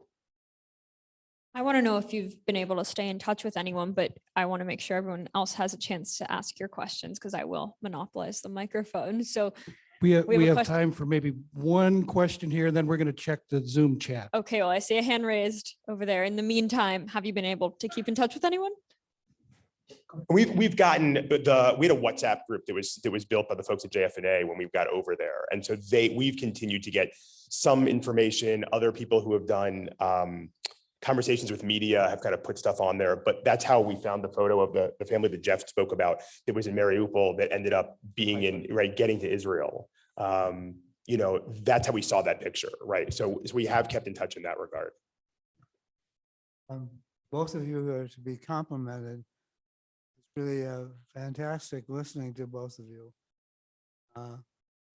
I want to know if you've been able to stay in touch with anyone, but I want to make sure everyone else has a chance to ask your questions because I will monopolize the microphone. So We have We a have question. time for maybe one question here, and then we're going to check the Zoom chat. Okay, well, I see a hand raised over there. In the meantime, have you been able to keep in touch with anyone? We've gotten we had a WhatsApp group that was built by the folks at JFNA when we got over there. And so we've continued to get some information. Other people who have done conversations with media have kind of put stuff on there, but that's how we found the photo of the family that Jeff spoke about that was in Mariupol that ended up being getting to Israel. You know, that's how we saw that picture, right? So we have kept in touch in that regard. Both of you are to be complimented. It's really fantastic listening to both of you.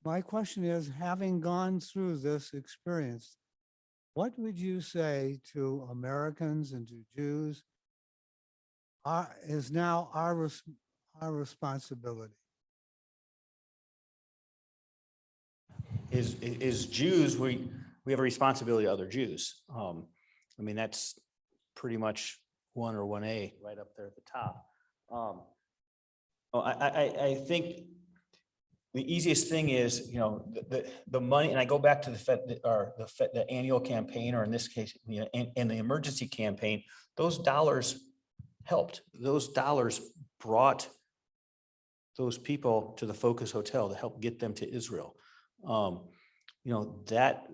My question is, having gone through this experience, what would you say to Americans and to Jews is now our responsibility? Is Jews, we have a responsibility to other Jews. I mean, that's pretty much 1 or 1A right up there at the top. I think the easiest thing is, you know, the money, and I go back to the annual campaign, or in this case, you know, and the emergency campaign, those dollars helped. Those dollars brought those people to the Focus Hotel to help get them to Israel. You know, that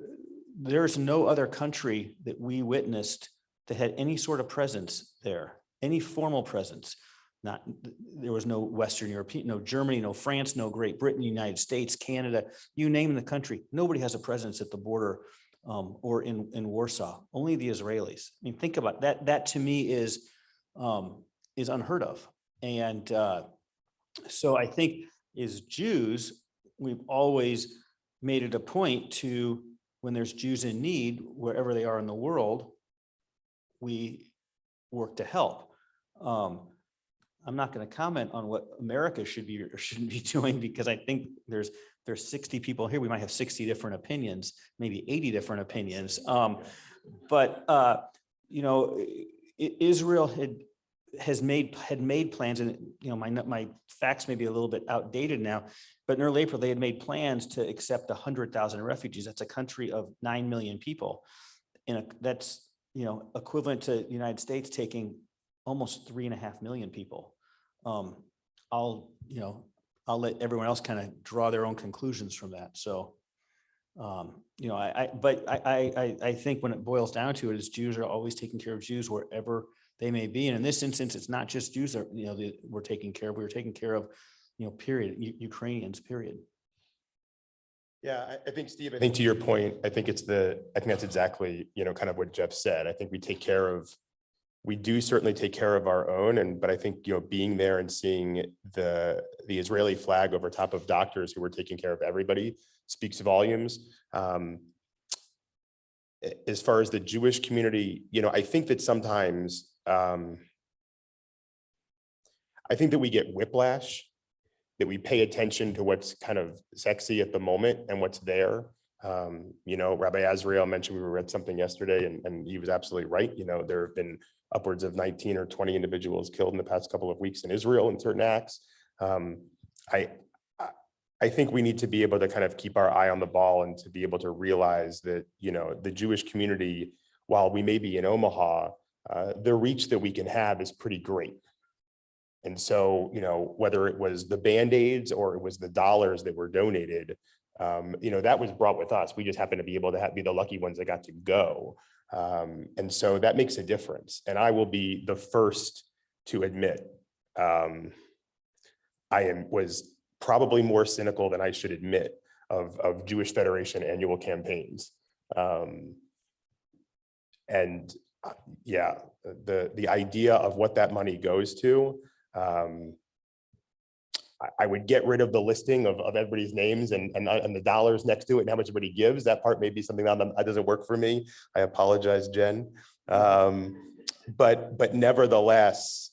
there's no other country that we witnessed that had any sort of presence there, any formal presence. There was no Western European, no Germany, no France, no Great Britain, United States, Canada, you name the country. Nobody has a presence at the border or in Warsaw, only the Israelis. I mean, think about that. That to me is unheard of. And so I think as Jews, we've always made it a point to, when there's Jews in need, wherever they are in the world, we work to help. I'm not going to comment on what America should be or shouldn't be doing, because I think there's 60 people here. We might have 60 different opinions, maybe 80 different opinions. But you know, Israel had made plans, and you know, my facts may be a little bit outdated now, but in early April they had made plans to accept 100,000 refugees. That's a country of 9 million people, and that's, you know, equivalent to the United States taking almost 3.5 million people. I'll let everyone else kind of draw their own conclusions from that. So, you know, I think when it boils down to it, is Jews are always taking care of Jews wherever they may be. And in this instance, it's not just Jews that, you know, we're taking care of. We were taking care of, you know, period, Ukrainians, period. Yeah, I think, Steve, I think to your point, I think that's exactly, you know, kind of what Jeff said. I think we do certainly take care of our own, but I think, you know, being there and seeing the Israeli flag over top of doctors who were taking care of everybody speaks volumes. As far as the Jewish community, you know, I think that sometimes, I think that we get whiplash, that we pay attention to what's kind of sexy at the moment and what's there. You know, Rabbi Azrael mentioned, we read something yesterday, and he was absolutely right. You know, there have been upwards of 19 or 20 individuals killed in the past couple of weeks in Israel in certain acts. I think we need to be able to kind of keep our eye on the ball and to be able to realize that, you know, the Jewish community, while we may be in Omaha, the reach that we can have is pretty great. And so, you know, whether it was the Band-Aids or it was the dollars that were donated, you know, that was brought with us. We just happened to be able to be the lucky ones that got to go. And so that makes a difference. And I will be the first to admit, was probably more cynical than I should admit of Jewish Federation annual campaigns. And yeah, the idea of what that money goes to, I would get rid of the listing of everybody's names and the dollars next to it and how much everybody gives. That part may be something that doesn't work for me. I apologize, Jen. But nevertheless,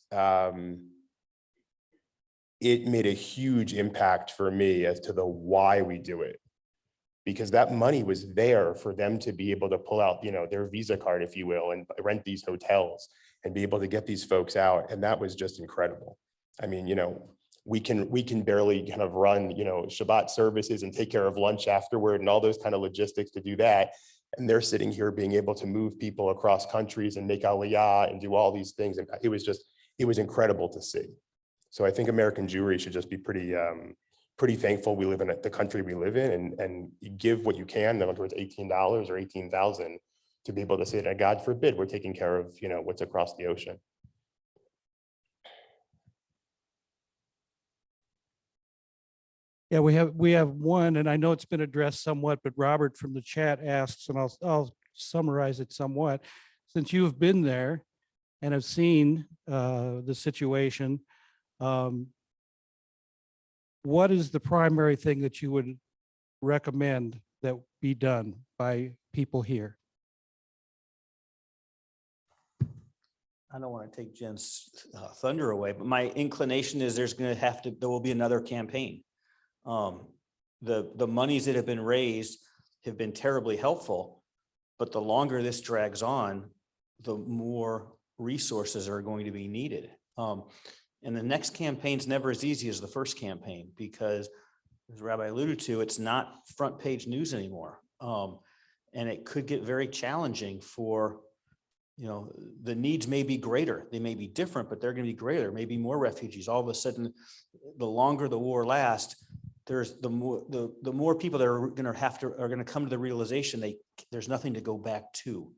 it made a huge impact for me as to the why we do it. Because that money was there for them to be able to pull out, you know, their Visa card, if you will, and rent these hotels and be able to get these folks out. And that was just incredible. I mean, you know, we can barely kind of run, Shabbat services and take care of lunch afterward and all those kind of logistics to do that. And they're sitting here being able to move people across countries and make aliyah and do all these things. And it was incredible to see. So I think American Jewry should just be pretty thankful we live in the country we live in, and give what you can, in other words, $18 or 18,000, to be able to say that, God forbid, we're taking care of, what's across the ocean. Yeah, we have one, and I know it's been addressed somewhat, but Robert from the chat asks, and I'll summarize it somewhat. Since you have been there and have seen the situation, what is the primary thing that you would recommend that be done by people here? I don't want to take Jen's thunder away, but my inclination is there will be another campaign. The monies that have been raised have been terribly helpful, but the longer this drags on, the more resources are going to be needed. And the next campaign's never as easy as the first campaign, because as Rabbi alluded to, it's not front page news anymore. And it could get very challenging for, the needs may be greater. They may be different, but they're going to be greater. Maybe more refugees. All of a sudden, the longer the war lasts, there's the more people that are going to come to the realization there's nothing to go back to.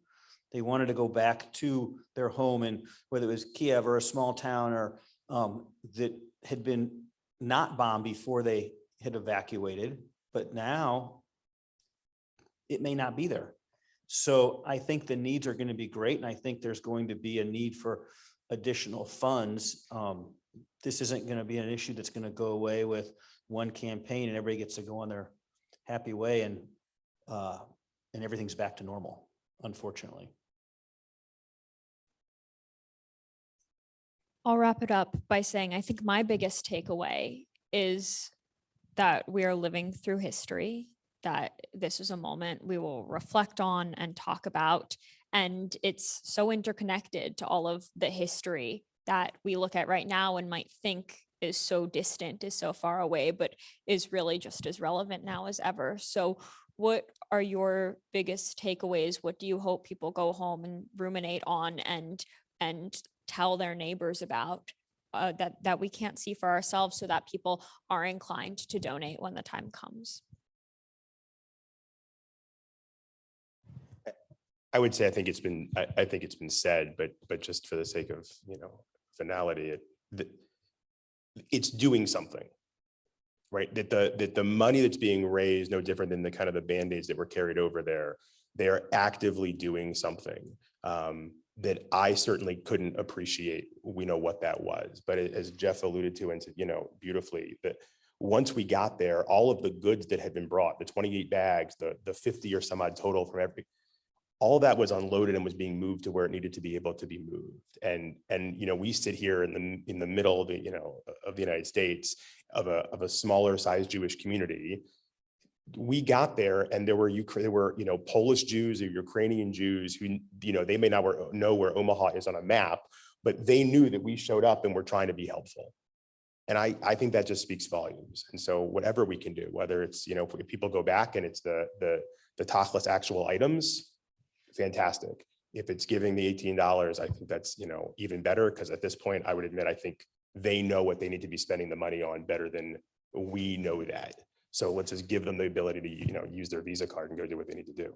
They wanted to go back to their home, and whether it was Kiev or a small town or that had been not bombed before they had evacuated, but now it may not be there. So I think the needs are going to be great, and I think there's going to be a need for additional funds. This isn't going to be an issue that's going to go away with one campaign and everybody gets to go on their happy way and everything's back to normal, unfortunately. I'll wrap it up by saying I think my biggest takeaway is that we are living through history, that this is a moment we will reflect on and talk about. And it's so interconnected to all of the history that we look at right now and might think is so distant, is so far away, but is really just as relevant now as ever. So what are your biggest takeaways? What do you hope people go home and ruminate on and tell their neighbors about that we can't see for ourselves, so that people are inclined to donate when the time comes? I would say I think it's been said, but just for the sake of finality, it's doing something, right? That the money that's being raised, no different than the kind of the band-aids that were carried over there, they are actively doing something that I certainly couldn't appreciate, what that was. But as Jeff alluded to and said, beautifully, that once we got there, all of the goods that had been brought, the 28 bags, the 50 or some odd total from all that was unloaded and was being moved to where it needed to be able to be moved. And we sit here in the middle of the United States of a smaller sized Jewish community. We got there and there were Polish Jews or Ukrainian Jews who, they may not know where Omaha is on a map, but they knew that we showed up and we're trying to be helpful. And I think that just speaks volumes. And so whatever we can do, whether it's, if people go back and it's the tachlis actual items, fantastic. If it's giving the $18, I think that's, even better, because at this point, I would admit, I think they know what they need to be spending the money on better than we know that. So let's just give them the ability to, use their Visa card and go do what they need to do.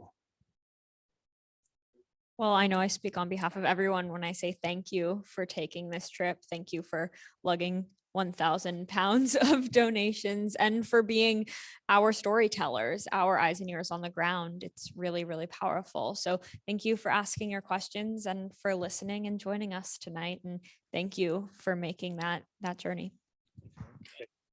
Well, I know I speak on behalf of everyone when I say thank you for taking this trip. Thank you for lugging 1,000 pounds of donations and for being our storytellers, our eyes and ears on the ground. It's really, really powerful. So thank you for asking your questions and for listening and joining us tonight. And thank you for making that journey.